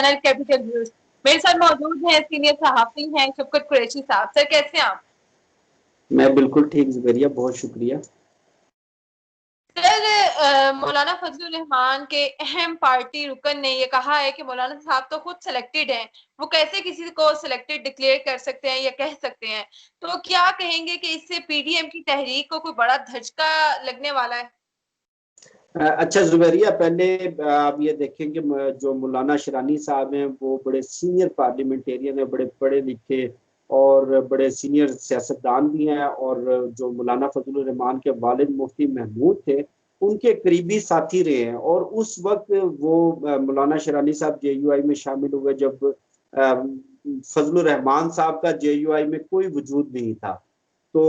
Channel capital news. मेरे साथ मौजूद हैं सीनियर सहाफी हैं शफकत कुरैशी साहब। सर कैसे हैं आप? मैं बिल्कुल ठीक जुबेरिया, बहुत शुक्रिया। सर मौलाना फजलुर रहमान के अहम पार्टी रुकन ने ये कहा है कि मौलाना साहब तो खुद सिलेक्टेड हैं, वो कैसे किसी को सिलेक्टेड डिक्लेयर कर सकते हैं या कह सकते हैं? तो क्या कहेंगे कि इससे पीडीएम की तहरीक को कोई बड़ा धचका लगने वाला है? अच्छा जुबेरिया, पहले आप ये देखें कि जो मौलाना शिरानी साहब हैं वो बड़े सीनियर पार्लियामेंटेरियन हैं, बड़े पढ़े लिखे और बड़े सीनियर सियासतदान भी हैं। और जो मौलाना फजलुर रहमान के वालिद मुफ्ती महमूद थे, उनके करीबी साथी रहे हैं। और उस वक्त वो मौलाना शिरानी साहब जेयूआई में शामिल हुए जब फजलुर रहमान साहब का जेयूआई में कोई वजूद नहीं था। तो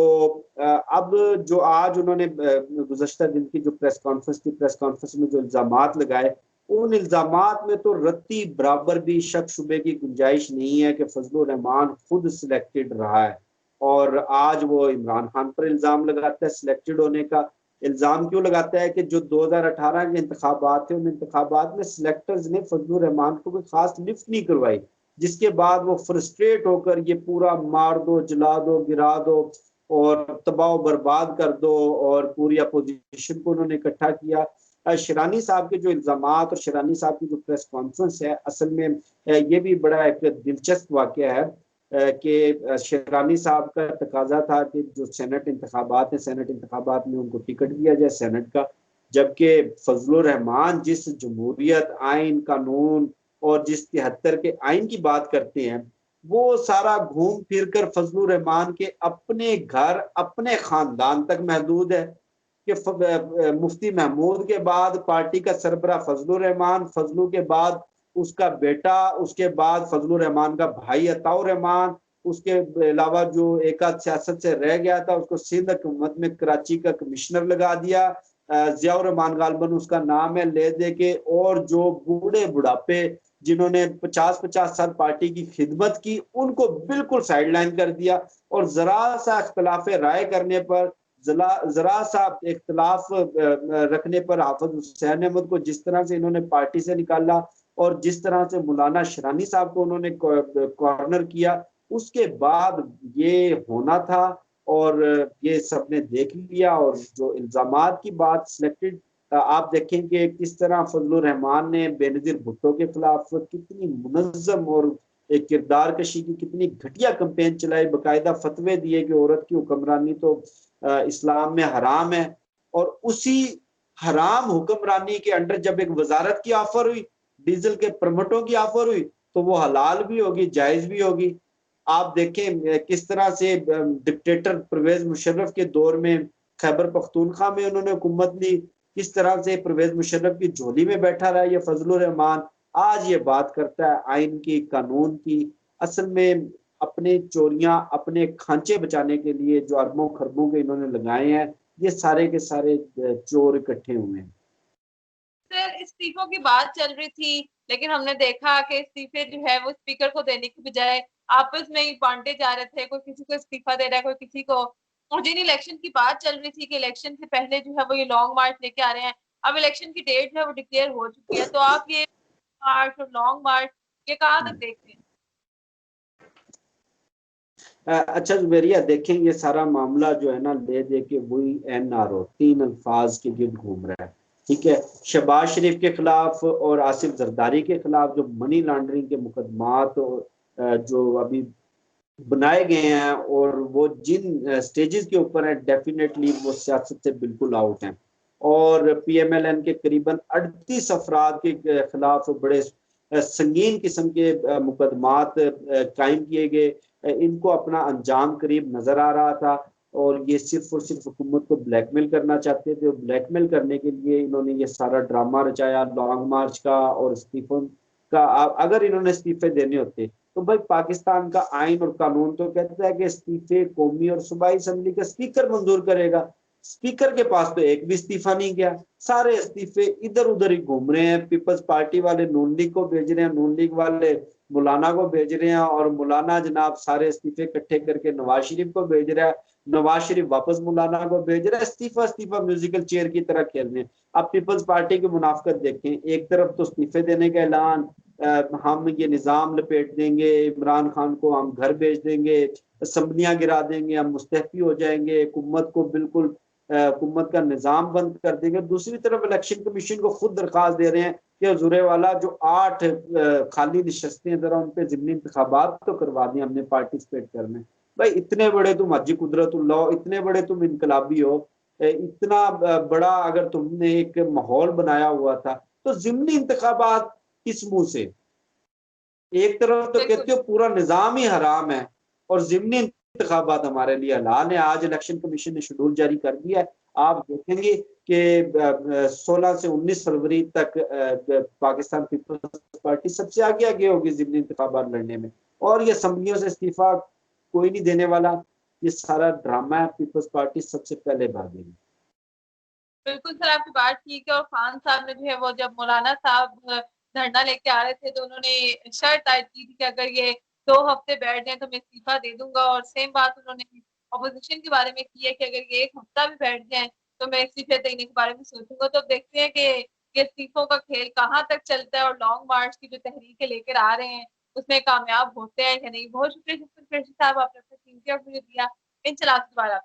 अब जो आज उन्होंने गुज़श्ता दिन की जो प्रेस कॉन्फ्रेंस थी, प्रेस कॉन्फ्रेंस में जो इल्जामात लगाए, उन इल्जामात में तो रत्ती बराबर भी शक शुबे की गुंजाइश नहीं है कि फजलुर रहमान खुद सिलेक्टेड रहा है। और आज वो इमरान खान पर इल्जाम लगाता है सिलेक्टेड होने का। इल्जाम क्यों लगाता है कि जो 2018 के इंतखाबात थे, उन इंतखाबात में सिलेक्टर्स ने फजलुर रहमान को कोई खास लिफ्ट नहीं करवाई, जिसके बाद वो फ्रस्ट्रेट होकर ये पूरा मार दो, जला दो, गिरा दो और तबाह बर्बाद कर दो, और पूरी अपोजिशन को उन्होंने इकट्ठा किया। शिरानी साहब के जो इल्जामात और शिरानी साहब की जो प्रेस कॉन्फ्रेंस है, असल में ये भी बड़ा एक दिलचस्प वाकया है कि शिरानी साहब का तकाजा था कि जो सेनेट इंतखाबात है, सेनेट इंतखाबात में उनको टिकट दिया जाए सेनेट का, जबकि फजलुर रहमान जिस जमहूरियत, आइन, कानून और जिस 73 के आइन की बात करते हैं, वो सारा घूम फिर कर फजलुर रहमान के अपने घर, अपने खानदान तक महदूद है कि मुफ्ती महमूद के बाद पार्टी का सरबरा फजलुर रहमान, फजलू के बाद उसका बेटा, उसके बाद फजलुर रहमान का भाई अताउर रहमान, उसके अलावा जो एक आध सियासत से रह गया था उसको सिंध हुकूमत में कराची का कमिश्नर लगा दिया, जियाउर रहमान गालबन उसका नाम है ले दे के। और जो बूढ़े बुढ़ापे जिन्होंने 50-50 साल पार्टी की खिदमत की, उनको बिल्कुल साइडलाइन कर दिया। और जरा सा इख्तलाफ राय करने पर, जरा सा इख्तलाफ रखने पर हाफिज हुसैन अहमद को जिस तरह से इन्होंने पार्टी से निकाला और जिस तरह से मौलाना शिरानी साहब को उन्होंने कॉर्नर किया, उसके बाद ये होना था और ये सबने देख लिया। और जो इल्जामात की बात, सिलेक्टेड, आप देखें कि किस तरह फजलुर रहमान ने बेनजीर भुट्टो के खिलाफ कितनी मुनज्जम और एक किरदार कशी की कितनी घटिया कैंपेन चलाई, बाकायदा फतवे दिए कि औरत की हुक्मरानी तो इस्लाम में हराम है। और उसी हराम हुक्मरानी के अंडर जब एक वजारत की ऑफर हुई, डीजल के परमिटों की ऑफर हुई, तो वो हलाल भी होगी, जायज भी होगी। आप देखें किस तरह से डिक्टेटर परवेज मुशर्रफ के दौर में खैबर पख्तूनख्वा में उन्होंने हुकूमत ली, किस तरह से परवेज मुशर्रफ की झोली में बैठा रहा ये फजलुर रहमान। आज ये बात करता है आइन की, कानून की। असल में अपने चोरियां, अपने खांचे बचाने के लिए जो अरबों खरबों के इन्होंने लगाए हैं, ये सारे के सारे चोर इकट्ठे हुए हैं। सर इस्तीफों की बात चल रही थी, लेकिन हमने देखा कि इस्तीफे जो है वो स्पीकर को देने की बजाय आपस में ही बांटे जा रहे थे। कोई किसी को इस्तीफा दे रहा है, कोई किसी को। और जिन इलेक्शन की बात चल रही थी कि इलेक्शन से पहले जो है वो ये लॉन्ग मार्च लेके आ रहे हैं, अब इलेक्शन की डेट जो है वो डिक्लेयर हो चुकी है, तो आप ये मार्च और लॉन्ग मार्च ये कहाँ तक देखते हैं? अच्छा जुबेरिया, देखें ये सारा मामला जो है ना, ले दे के वही NRO, 3 अल्फाज के गिर्द घूम रहा है। ठीक है, शहबाज शरीफ के खिलाफ और आसिफ जरदारी के खिलाफ जो मनी लॉन्ड्रिंग के मुकदमात जो अभी बनाए गए हैं, और वो जिन स्टेजेस के ऊपर है, डेफिनेटली वो सियासत से बिल्कुल आउट हैं। और PMLN के करीबन 38 अफराद के खिलाफ बड़े संगीन किस्म के मुकदमात कायम किए गए। इनको अपना अंजाम करीब नजर आ रहा था, और ये सिर्फ और सिर्फ हुकूमत को ब्लैकमेल करना चाहते थे। और ब्लैकमेल करने के लिए इन्होंने ये सारा ड्रामा रचाया लॉन्ग मार्च का और इस्तीफों का। अगर इन्होंने इस्तीफे देने होते तो भाई पाकिस्तान का आइन और कानून तो कहता है कि इस्तीफे कौमी और सूबाई असम्बली का स्पीकर मंजूर करेगा। स्पीकर के पास तो एक भी इस्तीफा नहीं गया, सारे इस्तीफे इधर उधर ही घूम रहे हैं। पीपल्स पार्टी वाले नून लीग को भेज रहे हैं, नून लीग वाले मौलाना को भेज रहे हैं, और मौलाना जनाब सारे इस्तीफे इकट्ठे करके नवाज शरीफ को भेज रहा है, नवाज शरीफ वापस मौलाना को भेज रहा है। इस्तीफा इस्तीफा म्यूजिकल चेयर की तरह खेल रहे हैं। आप पीपल्स पार्टी की मुनाफकत देखें, एक तरफ तो इस्तीफे देने का ऐलान, हम ये निज़ाम लपेट देंगे, इमरान खान को हम घर भेज देंगे, असम्बलियाँ गिरा देंगे, हम मुस्तफ़ी हो जाएंगे, हुकूमत को बिल्कुल हुकूमत का निज़ाम बंद कर देंगे। दूसरी तरफ इलेक्शन कमीशन को खुद दरख्वास्त दे रहे हैं कि हजूरे वाला जो 8 खाली नशस्तें जरा उन पे ज़िमनी इंतखाबात तो करवा दें, हमने पार्टिसिपेट करना है। भाई इतने बड़े तुम हाजी कुदरतुल्लाह हो, इतने बड़े तुम इनकलाबी हो, इतना बड़ा अगर तुमने एक माहौल बनाया हुआ था, तो ज़िमनी इंतखाबात किस मुंह से? एक तरफ तो बिल्कुल कहते हो पूरा निजाम ही हराम है और जिमनी इंतखाबात हमारे लिए हलाल है। आज इलेक्शन कमीशन ने शेड्यूल जारी कर दिया है, आप देखेंगे कि 16 से 19 फरवरी तक पाकिस्तान पीपल्स पार्टी सबसे आगे आगे होगी जिमनी इंतखाबात लड़ने में, और ये असम्बलियों से इस्तीफा कोई नहीं देने वाला। ये सारा ड्रामा है, पीपल्स पार्टी सबसे पहले भागेगी। बिल्कुल सर, आपकी बात ठीक है। और खान साहब ने जो है वो जब मौलाना साहब धरना लेके आ रहे थे तो उन्होंने शर्त आयद की थी कि अगर ये 2 हफ्ते बैठ जाए तो मैं इस्तीफा दे दूंगा। और सेम बात उन्होंने अपोजिशन के बारे में की है कि अगर ये 1 हफ्ता भी बैठ जाए तो मैं इस्तीफे देने के बारे में सोचूंगा। तो अब देखते हैं कि ये इस्तीफों का खेल कहाँ तक चलता है और लॉन्ग मार्च की जो तहरीकें लेकर आ रहे हैं उसमें कामयाब होते हैं या नहीं। बहुत शुक्रिया साहब, आपने अपना कीमती वक्त मुझे दिया। इंशाल्लाह दोबारा